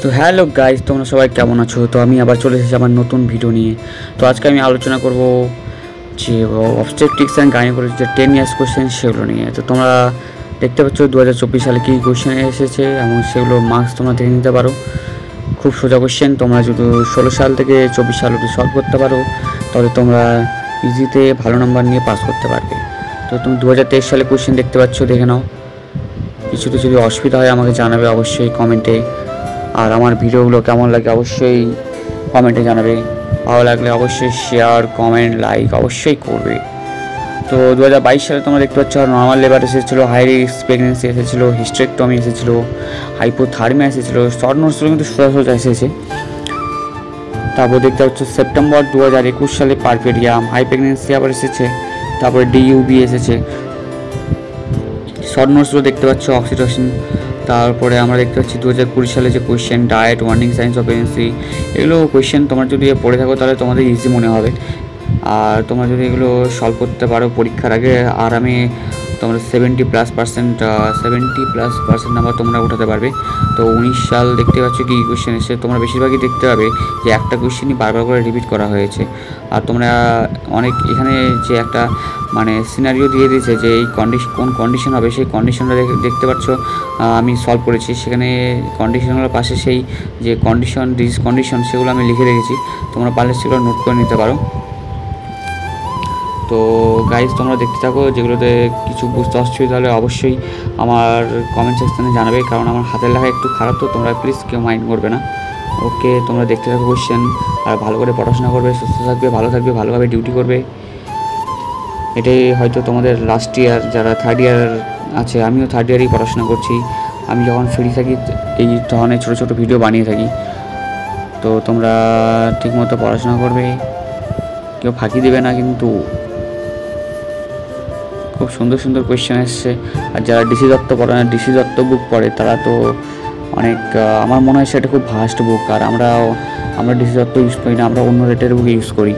তো hello guys, তোমরা সবাই কেমন আছো? তো আমি আবার চলে এসেছি আমার নতুন ভিডিও নিয়ে। তো আজকে আমি আলোচনা করব যে অবজেক্টিভস অ্যান্ড গাইনোকোলজি যে 10 ইয়ার্স কোশ্চেন সেগুলো নিয়ে। তো তোমরা দেখতে পাচ্ছ 2024 সালে কী কোশ্চেন এসেছে এবং সেগুলো মার্কস তোমরা দেখে নিতে পারো। খুব সোজা কোশ্চেন, তোমরা যদি 16 সাল থেকে 24 সাল অবধি সলভ করতে পারো তাহলে তোমরা ইজিতে ভালো নাম্বার নিয়ে পাস করতে পারবে। তো তুমি 2023 সালে কোশ্চেন দেখতে পাচ্ছ, দেখে নাও। কিছুতে যদি অসুবিধা হয় আমাকে জানাবে অবশ্যই কমেন্টে। আর আমার ভিডিওগুলো কেমন লাগে অবশ্যই কমেন্টে জানাবে। ভালো লাগলে অবশ্যই শেয়ার, কমেন্ট, লাইক অবশ্যই করবে। তো 2022 সালে তোমরা দেখতে পাচ্ছ নর্মাল লেবার এসেছিলো, হাই রিস্ক প্রেগনেন্সি এসেছিলো, হিস্টেরেক্টমি এসেছিলো, হাইপোথার্মিয়া এসেছিলো। শর্ট নোটসগুলো কিন্তু সোজা সোজা এসেছে। তারপর দেখতে পাচ্ছ সেপ্টেম্বর 2021 সালে পারফেরিয়াম, হাই প্রেগনেন্সি আবার এসেছে। তারপরে ডিইউবি এসেছে। শর্ট নোটসগুলো দেখতে পাচ্ছ অক্সিটোসিন। তারপরে আমরা দেখতে পাচ্ছি 2020 সালে যে question diet, warning signs of pregnancy, এগুলো কোয়েশ্চেন তোমরা যদি পড়ে থাকো তাহলে তোমাদের ইজি মনে হবে। আর তোমরা যদি এগুলো সলভ করতে পারো পরীক্ষার আগে আরামে তোমরা 70+% নাম্বার তোমরা উঠাতে পারবে। তো 19 সাল দেখতে পাচ্ছ কি কোয়েশ্চেন এসে, তোমরা বেশিরভাগই দেখতে পাবে যে একটা কোয়েশ্চেনই বারবার করে রিপিট করা হয়েছে। আর তোমরা অনেক এখানে যে একটা মানে সিনারিও দিয়ে দিয়েছে যে এই কোন কন্ডিশন হবে, সেই কন্ডিশনটা দেখতে পাচ্ছ আমি সলভ করেছি। সেখানে কন্ডিশনগুলোর পাশে সেই যে ডিস কন্ডিশন সেগুলো আমি লিখে রেখেছি, তোমরা পারলে সেগুলো নোট করে নিতে পারো। তো গাইজ তোমরা দেখতে থাকো, যেগুলোতে কিছু বুঝতে অসুবিধা হলে অবশ্যই আমার কমেন্ট সেকশনে জানাবে, কারণ আমার হাতের লেখা একটু খারাপ, তো তোমরা প্লিজ কেউ মাইন্ড করবে না। ওকে, তোমরা দেখতে থাকো কোয়েশ্চেন, আর ভালো করে পড়াশোনা করবে, সুস্থ থাকবে, ভালো থাকবে, ভালোভাবে ডিউটি করবে। এটাই হয়তো তোমাদের লাস্ট ইয়ার। যারা থার্ড ইয়ার আছে, আমিও থার্ড ইয়ারেই পড়াশোনা করছি। আমি যখন ফ্রি থাকি এই ধরনের ছোটো ছোটো ভিডিও বানিয়ে থাকি। তো তোমরা ঠিকমতো পড়াশোনা করবে, কেউ ফাঁকি দেবে না কিন্তু। খুব সুন্দর সুন্দর কোয়েশ্চেন এসছে। আর যারা ডিসি দত্ত বুক পড়ে তারা তো অনেক, আমার মনে হয় সেটা খুব ভাস্ট বুক। আর আমরা ডিসি দত্ত ইউজ করি না, আমরা অন্য রেটের বুক ইউজ করি।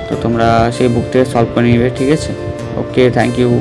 তো তোমরা সেই বুক থেকে সলভ করে নেবে, ঠিক আছে? ওকে, থ্যাংক ইউ।